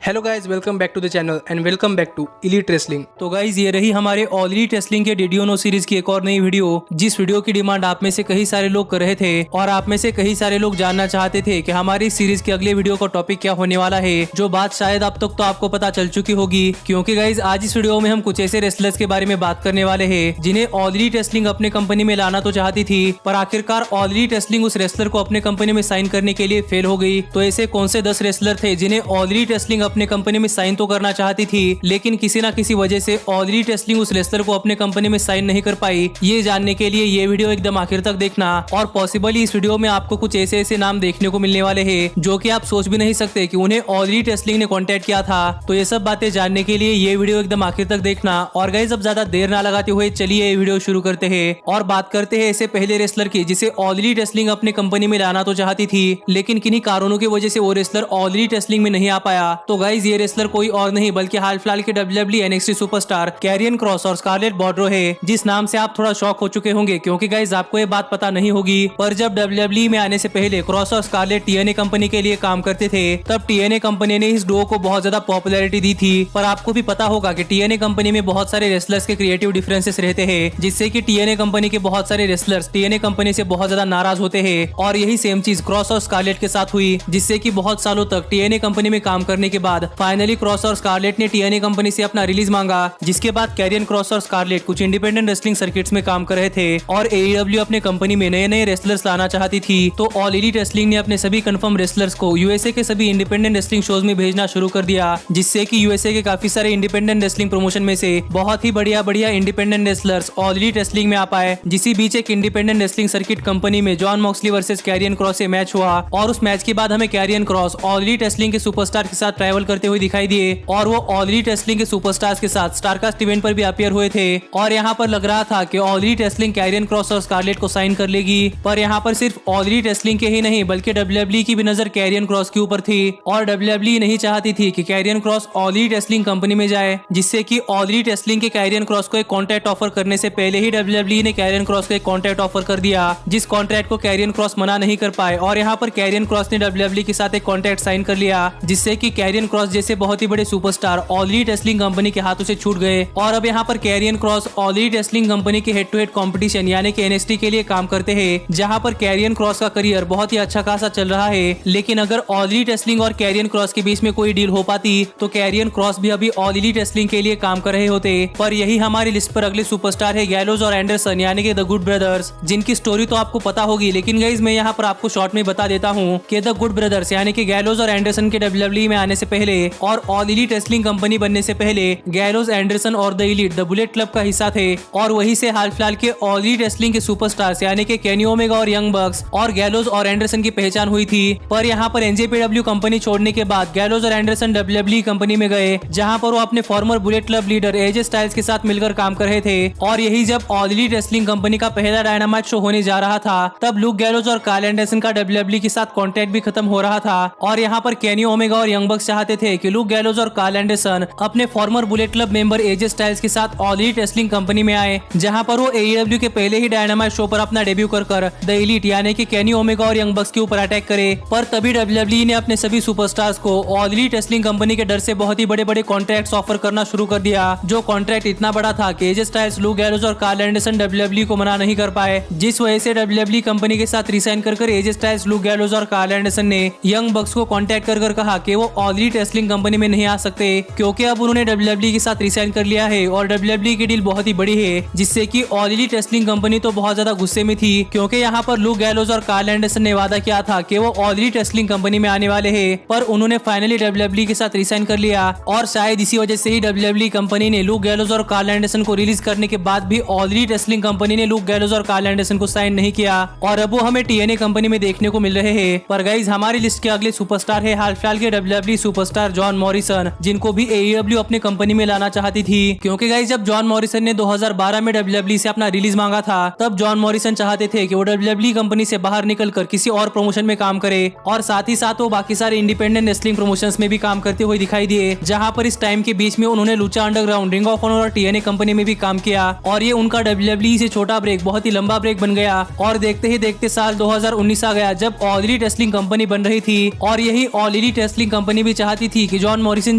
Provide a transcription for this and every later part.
Hello guys, welcome back to the channel and welcome back to Elite Wrestling. तो guys ये रही हमारे all Elite Wrestling के डीडीओनो series की एक और नई वीडियो, जिस वीडियो की डिमांड आप में से कई सारे लोग कर रहे थे और आप में से कई सारे लोग जानना चाहते थे कि हमारी इस सीरीज के अगले वीडियो का टॉपिक क्या होने वाला है। जो बात शायद अब तक तो आपको पता चल चुकी होगी, क्योंकि गाइज आज इस वीडियो में हम कुछ ऐसे रेसलर्स के बारे में बात करने वाले हैं जिन्हें ऑल इलीट रेसलिंग अपने कंपनी में लाना तो चाहती थी, पर आखिरकार ऑल इलीट रेसलिंग उस रेसलर को अपने कंपनी में साइन करने के लिए फेल हो गई। तो ऐसे कौन से 10 रेसलर थे जिन्हें ऑल इलीट रेसलिंग अपने कंपनी में साइन तो करना चाहती थी, लेकिन किसी ना किसी वजह से ऑल इलीट रेसलिंग उस रेसलर को अपने कंपनी में साइन नहीं कर पाई। ये जानने के लिए ये वीडियो एकदम आखिर तक देखना, और पॉसिबली इस वीडियो में आपको कुछ ऐसे नाम देखने को मिलने वाले हैं जो कि आप सोच भी नहीं सकते कि उन्हें ऑल इलीट रेसलिंग ने कॉन्टेक्ट किया था। तो ये सब बातें जानने के लिए ये वीडियो एकदम आखिर तक देखना। और गाइस, अब ज्यादा देर ना लगाते हुए चलिए ये वीडियो शुरू करते हैं और बात करते हैं ऐसे पहले रेसलर की जिसे ऑल इलीट रेसलिंग अपने कंपनी में लाना तो चाहती थी, लेकिन किन्हीं कारणों की वजह से वो रेसलर ऑल इलीट रेसलिंग में नहीं आ पाया। तो गाइस, ये रेसलर कोई और नहीं बल्कि हाल फिलहाल के WWE NXT superstar Karrion Kross और स्कारलेट बॉर्डरो है, जिस नाम से आप थोड़ा शॉक हो चुके होंगे क्योंकि गाइस आपको ये बात पता नहीं होगी, पर जब WWE में आने से पहले क्रॉस और स्कारलेट TNA कंपनी के लिए काम करते थे, तब TNA कंपनी ने इस डुओ को बहुत ज्यादा पॉपुलैरिटी दी थी। पर आपको भी पता होगा कि TNA कंपनी में बहुत सारे रेसलर्स के क्रिएटिव डिफरेंसेस रहते हैं, जिससे कि TNA कंपनी के बहुत सारे रेसलर्स TNA कंपनी से बहुत ज्यादा नाराज होते हैं। और यही सेम चीज क्रॉस और स्कारलेट के साथ हुई, जिससे कि बहुत सालों तक TNA कंपनी में काम करने के बाद फाइनली क्रॉस और स्कारलेट ने TNA कंपनी से अपना रिलीज मांगा, जिसके बाद कैरियन क्रॉस और स्कारलेट कुछ इंडिपेंडेंट रेसलिंग सर्किट्स में काम कर रहे थे और AEW अपने कंपनी में नए नए रेसलर्स लाना चाहती थी। तो ऑल इलीट रेसलिंग ने अपने सभी कंफर्म रेसलर्स को USA के सभी इंडिपेंडेंट रेसलिंग शोज में भेजना शुरू कर दिया, जिससे कि USA के काफी सारे इंडिपेंडेंट रेसलिंग प्रमोशन में से बहुत ही बढ़िया independent wrestlers All Elite Wrestling में आ पाए। जिसी बीच एक इंडिपेंडेंट रेसलिंग सर्किट कंपनी में Jon Moxley versus Karrion Kross से मैच हुआ, और उस मैच के बाद हमें Karrion Kross All Elite Wrestling के सुपरस्टार के साथ ट्रैवल करते हुए दिखाई दिए, और वो ऑल इलीट रेसलिंग के सुपरस्टार्स के साथ स्टारकास्ट इवेंट पर भी अपीयर हुए थे। और यहाँ पर लग रहा था कि All Elite Wrestling Karrion Kross और स्कारलेट को साइन कर लेगी, पर यहाँ पर सिर्फ ऑल इलीट रेसलिंग के ही नहीं बल्कि WWE की भी नजर कैरियन क्रॉस के ऊपर थी, और WWE नहीं चाहती थी कि Karrion Kross All Elite Wrestling company में जाए, जिससे कि ऑल इलीट रेसलिंग के कैरियन क्रॉस को एक कॉन्ट्रैक्ट ऑफर करने से पहले ही WWE ने कैरियन क्रॉस को एक कॉन्ट्रैक्ट ऑफर कर दिया, जिस कॉन्ट्रैक्ट को कैरियन क्रॉस मना नहीं कर पाए। और यहाँ पर कैरियन क्रॉस ने WWE के साथ एक कॉन्ट्रैक्ट साइन कर लिया, जिससे कि कैरियन क्रॉस जैसे बहुत ही बड़े superstar All Elite Wrestling company के हाथों से छूट गए। और अब यहाँ पर Karrion Kross All Elite Wrestling company के हेड टू हेड कंपटीशन यानी कि NXT के लिए काम करते हैं, जहाँ पर कैरियन क्रॉस का करियर बहुत ही अच्छा खासा चल रहा है। लेकिन अगर ऑल इलीट रेसलिंग और कैरियन क्रॉस के बीच में कोई डील हो पाती तो कैरियन क्रॉस भी अभी ऑल इलीट रेसलिंग के लिए काम कर रहे होते। पर यही हमारी लिस्ट पर अगले सुपरस्टार है गैलोज और एंडरसन यानी कि द गुड ब्रदर्स, जिनकी स्टोरी तो आपको पता होगी, लेकिन गाइस मैं यहाँ पर आपको शॉर्ट में बता देता हूँ कि द गुड ब्रदर्स यानी कि गैलोज और एंडरसन के WWE में आने से पहले और ऑल इलीट रेसलिंग कंपनी बनने से पहले गैलोज, एंडरसन और the elite the bullet club का हिस्सा थे, और वही से हाल फिलहाल के ऑल इलीट रेसलिंग के सुपरस्टार्स यानी कि केनी ओमेगा और यंग बक्स और गैलोज और एंडरसन की पहचान हुई थी। पर यहाँ पर NJPW कंपनी छोड़ने के बाद गैलोज और एंडरसन WWE कंपनी में गए, जहाँ पर वो अपने farmer bullet club leader AJ styles के साथ मिलकर काम कर रहे थे। और यही जब ऑल इलीट रेसलिंग कंपनी का पहला डायनामाइट शो होने जा रहा था, तब लुक गैलोज और कार्ल एंडरसन का WWE के साथ कॉन्ट्रैक्ट भी खत्म हो रहा था। और यहाँ पर केनी ओमेगा और यंग बक्स चाहते थे कि लुक गैलोज और कार्ल एंडरसन अपने farmer bullet club member AJ styles के साथ ऑल इलीट रेसलिंग कंपनी में आए, जहां पर वो AEW के पहले ही डायनामाइट शो पर अपना डेब्यू कर द इलीट यानी कि केनी ओमेगा और यंग बक्स के ऊपर अटैक करे। पर तभी WWE ने अपने सभी सुपरस्टार्स को ऑल इलीट रेसलिंग कंपनी के डर से बहुत ही बड़े कॉन्ट्रैक्ट्स ऑफर करना शुरू कर दिया, जो कॉन्ट्रैक्ट इतना बड़ा था कि AJ स्टाइल्स, लुक गैलोज और कार्ल एंडरसन WWE को मना नहीं कर पाए, जिस वजह से WWE कंपनी के साथ रिसाइन कर AJ स्टाइल्स, लुक गैलोज और कार्ल एंडरसन ने यंग बक्स को कॉन्टैक्ट कर कहा कि वो ऑल इलीट रेसलिंग कंपनी में नहीं आ सकते, क्योंकि अब उन्होंने WWE के साथ रिसाइन कर लिया है और WWE की डील बहुत ही बड़ी है, जिससे कि ऑल इलीट रेसलिंग कंपनी तो बहुत ज्यादा गुस्से में थी, क्योंकि यहाँ पर लुक गैलोज और कार्ल एंडरसन ने वादा किया था कि वो ऑल इलीट रेसलिंग कंपनी में आने वाले हैं, पर उन्होंने फाइनली WWE के साथ रिसाइन कर लिया। और शायद इसी वजह से ही WWE कंपनी ने लुक गैलोज और कार्ल एंडरसन को रिलीज करने के बाद भी ऑल इलीट रेसलिंग कंपनी ने लुक गैलोज और कार्ल एंडरसन को साइन नहीं किया, और अब वो हमें TNA कंपनी में देखने को मिल रहे हैं। पर गाइज, हमारी लिस्ट के अगले सुपरस्टार है हाल फिलहाल के WWE सुपरस्टार जॉन मॉरिसन, जिनको भी AEW अपने कंपनी में लाना चाहती थी, क्योंकि गाइज जब जॉन मॉरिसन ने 2012 में WWE से अपना रिलीज मांगा था, तब जॉन मॉरिसन चाहते थे कि वो WWE कंपनी से बाहर निकलकर किसी और प्रमोशन में काम करे, और साथ ही साथ वो बाकी सारे इंडिपेंडेंट रेसलिंग प्रमोशंस में भी काम करते हुए दिखाई दिए, जहां पर इस टाइम के बीच में उन्होंने Lucha Underground, Ring of Honor और TNA कंपनी में भी काम किया। और ये उनका WWE से छोटा ब्रेक बहुत ही लंबा ब्रेक बन गया, और देखते ही देखते साल 2019 आ गया जब ऑल इलीट रेसलिंग कंपनी बन रही थी, और यही ऑल इलीट रेसलिंग कंपनी भी चाहती चाहती थी कि जॉन मॉरिसन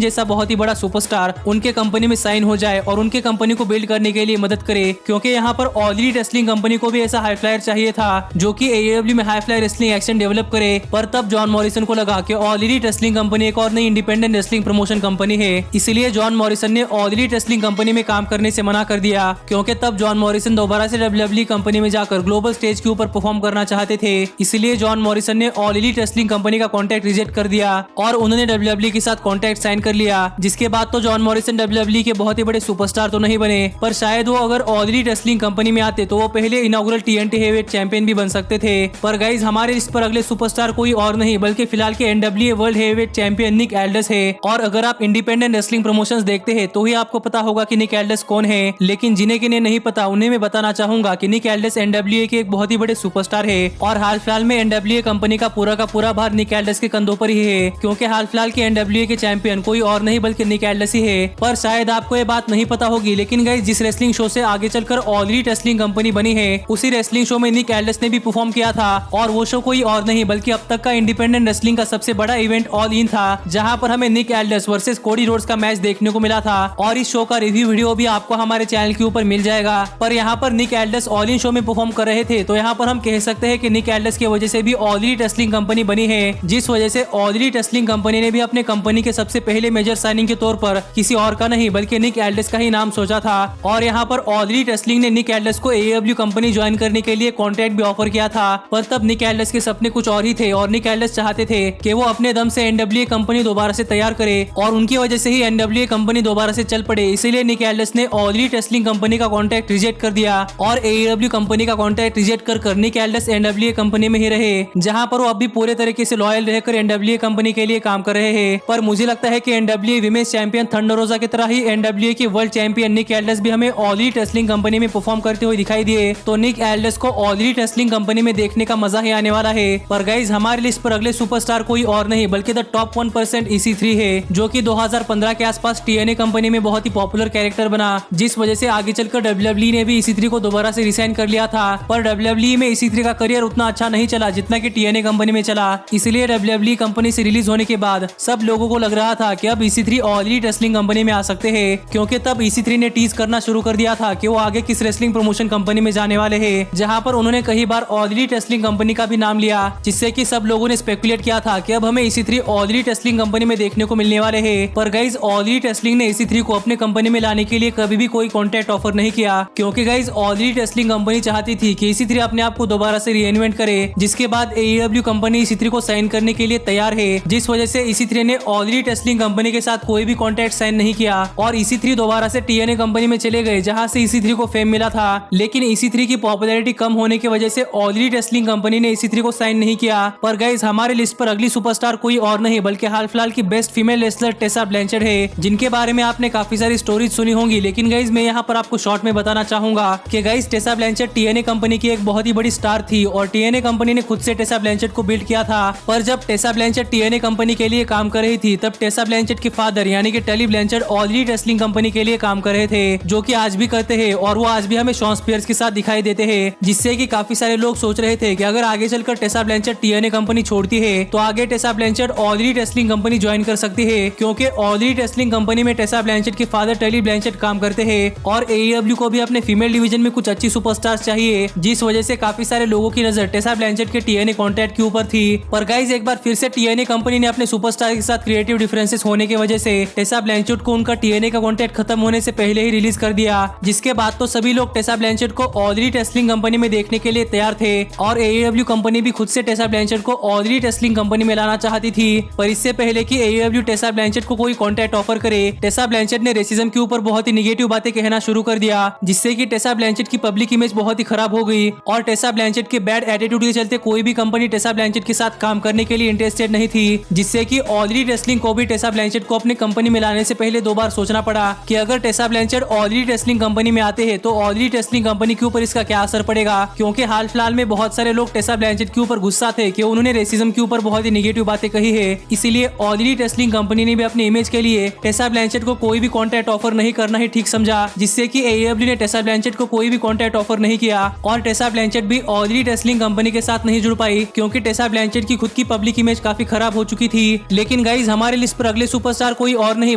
जैसा बहुत ही बड़ा सुपरस्टार उनके कंपनी में साइन हो जाए और उनके कंपनी को बिल्ड करने के लिए मदद करे, क्योंकि यहाँ पर ऑल एलीट रेसलिंग कंपनी को भी ऐसा हाई फ्लायर चाहिए था जो कि AEW में high flyer wrestling action develop करे। पर तब जॉन मॉरिसन को लगा कि ऑल एलीट रेसलिंग कंपनी एक और नई इंडिपेंडेंट रेसलिंग प्रमोशन कंपनी है, इसलिए जॉन मॉरिसन ने ऑल एलीट रेसलिंग कंपनी में काम करने से मना कर दिया, क्योंकि तब जॉन मॉरिसन दोबारा से WWE कंपनी में जाकर ग्लोबल स्टेज के ऊपर परफॉर्म करना चाहते थे। इसलिए जॉन मॉरिसन ने ऑल एलीट रेसलिंग कंपनी का कॉन्ट्रैक्ट रिजेक्ट कर दिया और उन्होंने WWE के साथ कॉन्ट्रैक्ट साइन कर लिया। जिसके बाद तो जॉन मॉरिसन WWE के बहुत ही बड़े सुपरस्टार तो नहीं बने, पर शायद वो अगर ऑल एलीट रेसलिंग कंपनी में आते तो वो पहले इनॉग्रल TNT हेवीवेट चैंपियन भी बन सकते थे। पर गाइज हमारे इस पर अगले सुपरस्टार कोई और नहीं बल्कि फिलहाल के NWA वर्ल्ड हेवीवेट चैंपियन निक एल्डस है। और अगर आप इंडिपेंडेंट रेसलिंग प्रमोशंस देखते हैं तो ही आपको पता होगा कि निक एल्डस कौन है, लेकिन जिन्हें किन्हें नहीं पता उन्हें मैं बताना चाहूंगा कि निक एल्डस NWA के एक बहुत ही बड़े सुपरस्टार है और हाल फिलहाल में NWA कंपनी का पूरा भार निक एल्डस के कंधों पर ही है, क्योंकि हाल फिलहाल के NWA के चैंपियन कोई और नहीं बल्कि निक एल्डस ही है। पर शायद आपको ये बात नहीं पता होगी, लेकिन गाइस जिस रेसलिंग शो से आगे चलकर ऑल एलीट रेसलिंग कंपनी बनी है उसी रेसलिंग शो में निक एल्डस ने भी परफॉर्म किया था और वो शो कोई और नहीं बल्कि अब तक का इंडिपेंडेंट रेसलिंग का सबसे बड़ा इवेंट ऑल इन था, जहां पर हमें निक एल्डस वर्सेस कोडी रोड्स का मैच देखने को मिला था और इस शो का रिव्यू वीडियो भी आपको हमारे चैनल के ऊपर मिल जाएगा। पर यहाँ पर निक एल्डस ऑल इन शो में परफॉर्म कर रहे थे, तो यहाँ पर हम कह सकते हैं कि निक एल्डस की वजह से भी ऑल एलीट रेसलिंग कंपनी बनी है, जिस वजह से ऑल एलीट रेसलिंग कंपनी ने भी अपने कंपनी के सबसे पहले मेजर साइनिंग के तौर पर किसी और का नहीं बल्कि निक एल्डस का ही नाम सोचा था। और यहाँ पर ऑल एलीट रेसलिंग ने निक एल्डस को AEW कंपनी ज्वाइन करने के लिए कॉन्ट्रैक्ट भी ऑफर किया था, पर तब निक एल्डस के सपने कुछ और ही थे और निक एल्डस चाहते थे कि वो अपने दम से NWA कंपनी दोबारा से तैयार करे और उनकी वजह से ही NWA कंपनी दोबारा से चल पड़े। इसीलिए निक एल्डस ने ऑल एलीट रेसलिंग कंपनी का कॉन्ट्रैक्ट रिजेक्ट कर दिया और AEW कंपनी का कॉन्ट्रैक्ट रिजेक्ट कर निक एल्डस NWA कंपनी में ही रहे, जहाँ पर वो अब भी पूरे तरीके से लॉयल रहकर NWA कंपनी के लिए काम कर रहे हैं। पर मुझे लगता है कि NWA विमेंस चैंपियन थंडर रोजा की तरह ही NWA की वर्ल्ड चैंपियन निक एल्डस भी हमें ऑल एलीट रेसलिंग कंपनी में परफॉर्म करते हुए दिखाई दिए, तो निक एल्डस को ऑल एलीट रेसलिंग कंपनी में देखने का मजा ही आने वाला है। पर गाइज हमारे लिस्ट पर अगले सुपरस्टार कोई और नहीं बल्कि द टॉप 1% EC3 है, जो कि 2015 के आसपास TNA कंपनी में बहुत ही पॉपुलर कैरेक्टर बना, जिस वजह से आगे चलकर WWE ने भी EC3 को दोबारा से रिसाइन कर लिया था। पर WWE में EC3 का करियर उतना अच्छा नहीं चला जितना कि TNA कंपनी में चला, इसलिए WWE कंपनी से रिलीज होने के बाद सब लोगों को लग रहा था कि अब EC3 all Elite Wrestling company में आ सकते हैं, क्योंकि तब EC3 ने टीज करना शुरू कर दिया था कि वो आगे किस रेसलिंग प्रमोशन कंपनी में जाने वाले हैं, जहां पर उन्होंने कई बार ऑल एलीट रेसलिंग कंपनी का भी नाम लिया, जिससे कि सब लोगों ने स्पेकुलेट किया था कि अब हमें EC3 all Elite Wrestling company में देखने को मिलने वाले हैं। पर गाइज ऑल एलीट रेसलिंग ने EC3 को अपने कंपनी में लाने के लिए कभी भी कोई कॉन्ट्रैक्ट ऑफर नहीं किया, क्योंकि guys all Elite Wrestling company चाहती थी कि EC3 अपने आप को दोबारा से रीइन्वेंट करे, जिसके बाद AEW कंपनी EC3 को साइन करने के लिए तैयार है, जिस वजह से EC3 ने ऑल एलीट रेसलिंग कंपनी के साथ कोई भी कॉन्ट्रैक्ट साइन नहीं किया और EC3 दोबारा से TNA कंपनी में चले गए, जहां से EC3 को फेम मिला था। लेकिन EC3 की पॉपुलैरिटी कम होने की वजह से ऑल एलीट रेसलिंग कंपनी ने EC3 को साइन नहीं किया। पर गाइज हमारे लिस्ट पर अगली सुपरस्टार कोई और नहीं बल्कि हाल फिलहाल की best female wrestler Tesa Blanchett है, जिनके बारे में आपने काफी सारी स्टोरीज सुनी होंगी, लेकिन गाइज मैं यहाँ पर आपको शॉर्ट में बताना चाहूंगा कि guys Tesa Blanchett TNA company की एक बहुत ही बड़ी स्टार थी और TNA कंपनी ने खुद से टेसा ब्लैंचेट को बिल्ड किया था। पर जब टेसा ब्लैंचेट TNA कंपनी के लिए काम कर रही थी तब टेसा ब्लैंचेट के फादर यानी कि टली Blanchett all Elite Wrestling company के लिए काम कर रहे थे, जो कि आज भी करते हैं और वो आज भी हमें शॉन स्पियर्स के साथ दिखाई देते हैं, जिससे कि काफी सारे लोग सोच रहे थे कि अगर आगे चलकर टेसा ब्लैंचेट TNA कंपनी छोड़ती है तो आगे Tesa Blanchett all Elite Wrestling company join कर सकती है, क्योंकि ऑल एलीट रेसलिंग कंपनी में टेसा ब्लैंचेट के फादर टली ब्लैंचेट काम करते हैं और AEW को भी अपने फीमेल डिवीजन में कुछ अच्छी सुपरस्टार्स चाहिए, जिस वजह से काफी सारे लोगों की नजर टेसा ब्लैंचेट के TNA कॉन्ट्रैक्ट के ऊपर थी। पर गाइज एक बार फिर से TNA कंपनी ने अपने सुपरस्टार के साथ क्रिएटिव डिफरेंसेस होने की वजह से टेसा ब्लैंचेट को उनका TNA का कॉन्ट्रैक्ट खत्म होने से पहले ही रिलीज कर दिया, जिसके बाद तो सभी लोग टेसा ब्लैंचेट को ऑल एलीट रेसलिंग कंपनी में देखने के लिए तैयार थे और AEW कंपनी भी खुद से टेसा ब्लैंचेट को ऑल एलीट रेसलिंग कंपनी में लाना चाहती थी। पर इससे पहले कि AEW टेसा ब्लैंचेट को कोई कॉन्ट्रैक्ट ऑफर करे, टेसा ब्लैंचेट ने रेसिज्म के ऊपर बहुत ही निगेटिव बातें कहना शुरू कर दिया, जिससे कि टेसा ब्लैंचेट की पब्लिक इमेज बहुत ही खराब हो गई और टेसा ब्लैंचेट के बैड एटीट्यूड के चलते कोई भी कंपनी टेसा ब्लैंचेट के साथ काम करने के लिए इंटरेस्टेड नहीं थी, जिससे कि ऑल एलीट रेसलिंग को भी टेसा ब्लैंचेट को अपनी कंपनी में लाने से पहले 2 बार सोचना पड़ा कि अगर Tesa Blanchett all Elite Wrestling company में आते हैं तो ऑल एलीट रेसलिंग कंपनी के ऊपर इसका क्या असर पड़ेगा, क्योंकि हाल फिलहाल में बहुत सारे लोग टेसा ब्लैंचेट के ऊपर गुस्सा थे कि उन्होंने रेसिज्म के ऊपर बहुत ही निगेटिव बातें कही है। इसीलिए ऑल एलीट रेसलिंग कंपनी ने भी अपनी इमेज के लिए टेसा ब्लैंचेट को कोई भी कॉन्ट्रैक्ट ऑफर नहीं करना ही ठीक समझा, जिससे कि AEW ने टेसा ब्लैंचेट को कोई भी कॉन्ट्रैक्ट ऑफर नहीं किया और टेसा ब्लैंचेट भी ऑल एलीट रेसलिंग कंपनी के साथ नहीं जुड़ पाई, क्योंकि टेसा ब्लैंचेट की खुद की पब्लिक इमेज काफी खराब हो चुकी थी। लेकिन गाइज हमारे लिस्ट पर अगले सुपरस्टार कोई और नहीं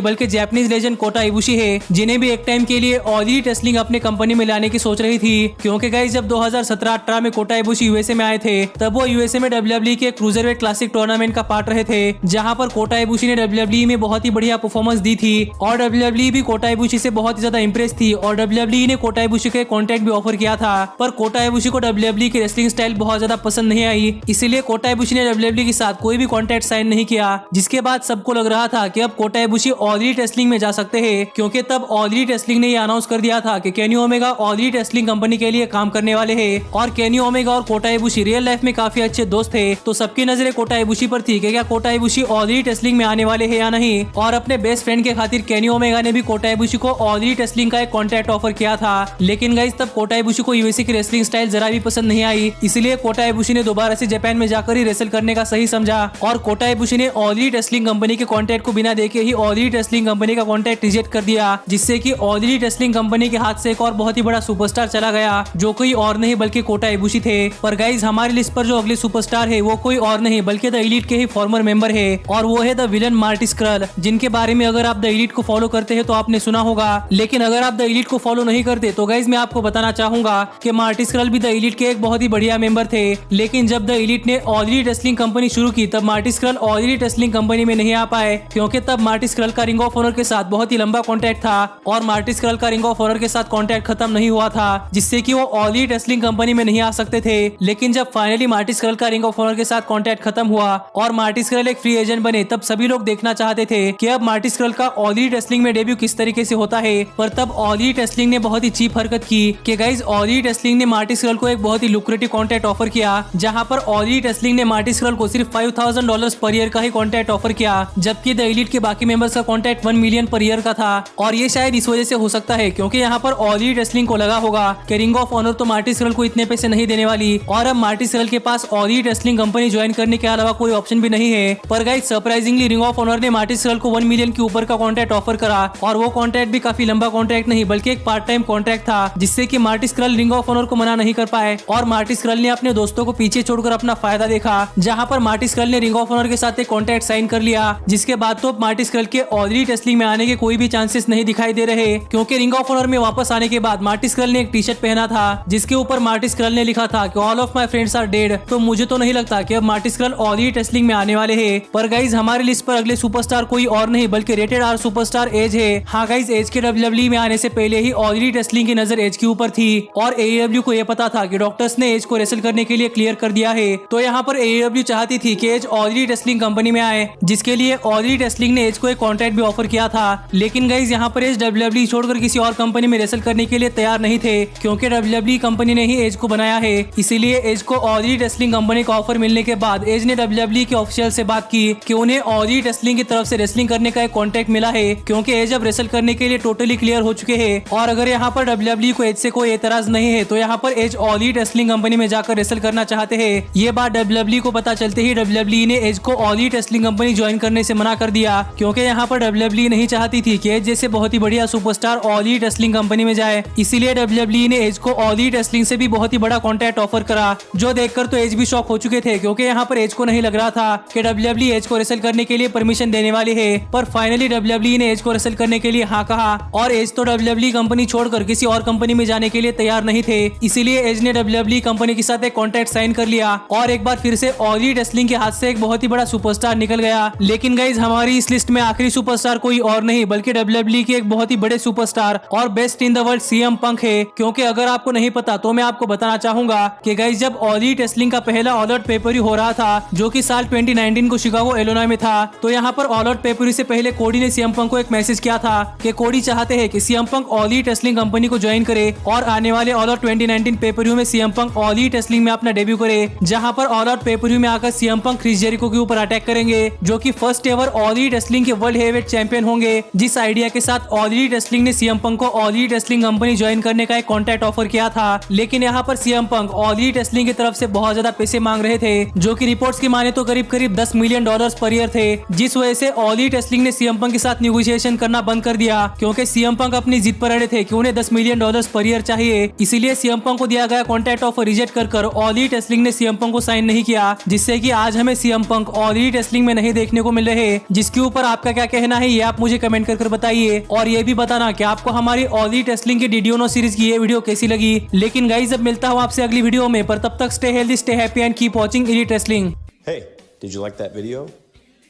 बल्कि जापानीज लेजेंड कोटा इबुशी है, जिन्हें भी एक टाइम के लिए ऑल एलीट रेसलिंग अपने कंपनी में लाने की सोच रही थी। क्योंकि गाइज जब 2017-18 में कोटा इबुशी यूएसए में आए थे, तब वो यूएसए में डब्ल्यूडब्ल्यूई के क्रूजरवेट क्लासिक टूर्नामेंट का पार्ट रहे थे, जहां पर कोटा इबुशी ने डब्ल्यूडब्ल्यूई में बहुत ही बढ़िया परफॉर्मेंस दी थी और डब्ल्यूडब्ल्यूई भी कोटा इबुशी से बहुत ही ज्यादा इंप्रेस थी और डब्ल्यूडब्ल्यूई ने कोटा इबुशी के कॉन्ट्रैक्ट भी ऑफर किया था। पर कोटा इबुशी को डब्ल्यूडब्ल्यूई की रेसलिंग स्टाइल बहुत ज्यादा पसंद नहीं आई, इसीलिए कोटा इबुशी ने डब्ल्यूडब्ल्यूई के साथ कोई भी कॉन्ट्रैक्ट साइन नहीं किया। जिसके बाद सबको लग रहा था कि अब कोटा इबुशी ऑल एलीट रेसलिंग में जा सकते हैं, क्योंकि तब ऑल एलीट रेसलिंग ने ये अनाउंस कर दिया था कि Kenny Omega all Elite Wrestling company के लिए काम करने वाले हैं। और केनी ओमेगा और कोटा इबुशी रियल लाइफ में काफी अच्छे दोस्त थे, तो सबकी नजरें कोटा इबुशी पर थी कि क्या कोटा इबुशी ऑल एलीट रेसलिंग में आने वाले हैं या नहीं। और अपने बेस्ट फ्रेंड के खातिर केनी ओमेगा ने भी कोटा इबुशी को ऑल एलीट रेसलिंग का एक कॉन्ट्रैक्ट ऑफर किया था। लेकिन गाइस तब कोटा इबुशी को यूएसए की रेसलिंग स्टाइल जरा भी पसंद नहीं आई, इसलिए कोटा इबुशी ने दोबारा से जापान में जाकर ही रेसल करने का सही समझा और कोटा इबुशी ने ऑल एलीट रेसलिंग कंपनी के कॉन्ट्रैक्ट को बिना देखे ही ऑल एलीट रेसलिंग कंपनी का कॉन्ट्रैक्ट रिजेक्ट कर दिया, जिससे कि ऑल एलीट रेसलिंग कंपनी के हाथ से एक और बहुत ही बड़ा सुपरस्टार चला गया, जो कोई और नहीं बल्कि कोटा इबुशी थे। पर गाइज हमारी लिस्ट पर जो अगले सुपरस्टार है वो कोई और नहीं बल्कि द एलीट के ही फॉर्मर मेंबर है और वो है द विलन मार्टिस क्रल, जिनके बारे में अगर आप द एलीट को फॉलो करते हैं तो आपने सुना होगा। लेकिन अगर आप द एलीट को फॉलो नहीं करते तो गाइज मैं आपको बताना चाहूंगा कि मार्टिस क्रल भी द एलीट के एक बहुत ही बढ़िया मेंबर थे। लेकिन जब द एलीट ने ऑल एलीट रेसलिंग कंपनी शुरू की तब Martin's Scurll All Elite Wrestling company में नहीं आ पाए, क्योंकि तब मार्टिस क्रल का रिंग ऑफ ऑनर के साथ बहुत ही लंबा कॉन्ट्रैक्ट था और मार्टिस क्रल का रिंग ऑफ ऑनर के साथ कॉन्ट्रैक्ट खत्म नहीं हुआ था, जिससे कि वो ऑल एलीट रेसलिंग कंपनी में नहीं आ सकते थे। लेकिन जब फाइनली मार्टिस क्रल का रिंग ऑफ ऑनर के साथ कॉन्ट्रैक्ट खत्म हुआ और मार्टिस क्रल एक फ्री एजेंट बने, तब सभी लोग देखना चाहते थे कि अब मार्टिस क्रल का ऑल एलीट रेसलिंग में डेब्यू किस तरीके से होता है। पर तब ऑल एलीट रेसलिंग ने बहुत ही चीप हरकत की कि गाइज ऑल एलीट रेसलिंग ने मार्टिस क्रल को एक बहुत ही लुक्रेटिव कॉन्ट्रैक्ट ऑफर किया, जहां पर ऑल एलीट रेसलिंग ने मार्टिस क्रल को सिर्फ $5,000 पर ईयर का ही कॉन्ट्रैक्ट ऑफर किया, जबकि द एलीट के बाकी मेंबर्स का कॉन्ट्रैक्ट $1 मिलियन पर ईयर का था। और ये शायद इस वजह से हो सकता है क्योंकि यहाँ पर ऑल एलीट रेसलिंग को लगा होगा कि रिंग ऑफ ऑनर तो मार्टिस क्रल को इतने पैसे नहीं देने वाली और अब मार्टिस क्रल के पास All Elite Wrestling company join करने के अलावा कोई ऑप्शन भी नहीं है। पर guys surprisingly Ring of Honor ने मार्टिस क्रल को $1 मिलियन के ऊपर का कॉन्ट्रैक्ट ऑफर करा और वो कॉन्ट्रैक्ट भी काफी लंबा कॉन्ट्रैक्ट नहीं बल्कि एक पार्ट टाइम कॉन्ट्रैक्ट था, जिससे कि Marty Scurll Ring of Honor को मना नहीं कर पाए और मार्टिस क्रल ने अपने दोस्तों को पीछे छोड़कर अपना फायदा देखा, जहां पर मार्टिस क्रल ने रिंग ऑफ ऑनर के साथ एक कॉन्ट्रैक्ट साइन कर लिया, जिसके बाद तो मार्टिस क्रल के ऑल एलीट रेसलिंग में आने के कोई भी चांसेस नहीं दिखाई दे रहे, क्योंकि रिंग ऑफ ऑनर में वापस आने के बाद मार्टिस क्रल ने एक टी शर्ट पहना था जिसके ऊपर मार्टिस क्रल ने लिखा था कि all of my friends are dead. तो मुझे तो नहीं लगता कि अब Marty Scurll All Elite Wrestling में आने वाले हैं। पर गाइज हमारी लिस्ट पर अगले सुपरस्टार कोई और नहीं बल्कि रेटेड आर सुपरस्टार एज है। हाँ गाइज एज के डब्ल्यूडब्ल्यूई में आने से पहले ही ऑल एलीट रेसलिंग की नजर एज के ऊपर थी और एईडब्ल्यू को यह पता था कि डॉक्टर्स ने एज को रेसल करने के लिए क्लियर कर दिया है। तो यहाँ पर एईडब्ल्यू चाहती थी कि Edge All Elite Wrestling company में आए, जिसके लिए ऑल एलीट रेसलिंग ने एज को एक कॉन्ट्रैक्ट भी ऑफर किया था। लेकिन गाइज यहाँ पर एज डब्ल्यूडब्ल्यूई छोड़कर किसी और कंपनी में रेसल करने के लिए तैयार नहीं थे, क्योंकि डब्ल्यूडब्ल्यूई कंपनी ने ही एज को बनाया है। इसीलिए एज को ऑल एलीट रेसलिंग कंपनी का ऑफर मिलने के बाद एज ने डब्ल्यूडब्ल्यूई के ऑफिशियल से बात की कि उन्हें ऑल एलीट रेसलिंग की तरफ से रेसलिंग करने का एक कॉन्ट्रैक्ट मिला है, क्योंकि एज अब रेसल करने के लिए टोटली क्लियर हो चुके हैं। और अगर यहाँ पर डब्ल्यूडब्ल्यूई को एज से कोई एतराज नहीं है तो यहाँ पर Edge All Elite Wrestling company में जाकर रेसल करना चाहते हैं। ये बात डब्ल्यूडब्ल्यूई को पता चलते ही डब्ल्यूडब्ल्यूई ने एज को all Elite Wrestling company join करने से मना कर दिया, क्योंकि यहाँ पर डब्ल्यूडब्ल्यूई नहीं चाहती थी कि एज जैसे बहुत ही बढ़िया superstar all Elite Wrestling company में जाए। इसीलिए डब्ल्यूडब्ल्यूई ने एज को ऑल एलीट रेसलिंग से भी बहुत ही बड़ा कॉन्ट्रैक्ट ऑफर करा, जो देखकर तो एज भी शॉक हो चुके थे, क्योंकि यहाँ पर एज को नहीं लग रहा था कि डब्ल्यूडब्ल्यूई एज को रेसल करने के लिए परमिशन देने वाली है। पर फाइनली डब्ल्यूडब्ल्यूई ने एज को रेसल करने के लिए हाँ कहा और एज तो डब्ल्यूडब्ल्यूई कंपनी छोड़कर किसी और कंपनी में जाने के लिए तैयार नहीं थे। इसीलिए एज ने डब्ल्यूडब्ल्यूई कंपनी के साथ एक कॉन्ट्रैक्ट साइन कर लिया और एक बार फिर से ऑल एलीट रेसलिंग के हाथ से एक बहुत ही बड़ा सुपरस्टार निकल गया। लेकिन गाइज हमारी इस लिस्ट में आखिरी सुपरस्टार कोई और नहीं बल्कि डब्ल्यूडब्ल्यूई के एक बहुत ही बड़े सुपरस्टार और best in the world CM Punk है। क्योंकि अगर आपको नहीं पता तो मैं आपको बताना चाहूंगा कि गाइज जब ऑल एलीट रेसलिंग का पहला ऑल आउट पेपर हो रहा था, जो कि साल 2019 को शिकागो इलिनॉय में था, तो यहाँ पर ऑल आउट पेपर से पहले कोडी ने सीएम पंक को एक मैसेज किया था कि कोडी चाहते हैं कि CM Punk all Elite Wrestling company को ज्वाइन करे और आने वाले ऑल आउट 2019 पेपर में CM Punk all Elite Wrestling में अपना डेब्यू करे, जहां पर ऑल आउट पेपर में आकर सीएम पंक क्रिस जेरिको के ऊपर अटैक करेंगे, जो कि first ever all Elite wrestling के वर्ल्ड हेवीवेट चैंपियन होंगे। जिस आइडिया के साथ ऑल एलीट रेसलिंग ने सीएम पंक को all Elite Wrestling company join करने का एक कॉन्ट्रैक्ट ऑफर किया था। लेकिन यहाँ पर CM Punk all Elite wrestling की तरफ से बहुत ज्यादा पैसे मांग रहे थे, जो कि रिपोर्ट्स की माने तो करीब $10 मिलियन पर ईयर थे, जिस वजह से ऑल एलीट रेसलिंग ने सीएम पंक के साथ नेगोशिएशन करना बंद कर दिया, क्योंकि सीएम पंक अपनी जिद पर अड़े थे कि उन्हें $10 मिलियन पर ईयर चाहिए। इसीलिए सीएम पंक को दिया गया कॉन्ट्रैक्ट ऑफर रिजेक्ट कर ऑल एलीट रेसलिंग ने सीएम पंक को साइन नहीं किया, जिससे कि आज हमें CM Punk all Elite Wrestling में नहीं देखने को मिल रहे हैं, जिसके ऊपर आपका क्या कहना है ये आप मुझे कमेंट कर बताइए। और ये भी बताना कि आपको हमारी ऑल एलीट रेसलिंग के डीडीओनो सीरीज की ये वीडियो कैसी लगी। लेकिन गाइस अब मिलता हूँ आपसे अगली वीडियो में, पर तब तक stay healthy, stay happy and keep watching elite wrestling. Hey, did you like that video?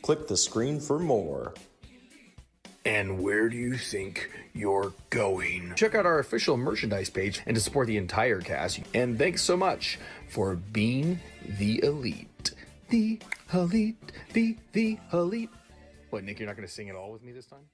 Click the screen for more. And where do you think you're going? Check out our official merchandise page and to support the entire cast. And thanks so much for being the elite. The elite, the elite. What, Nick, you're not going to sing it all with me this time?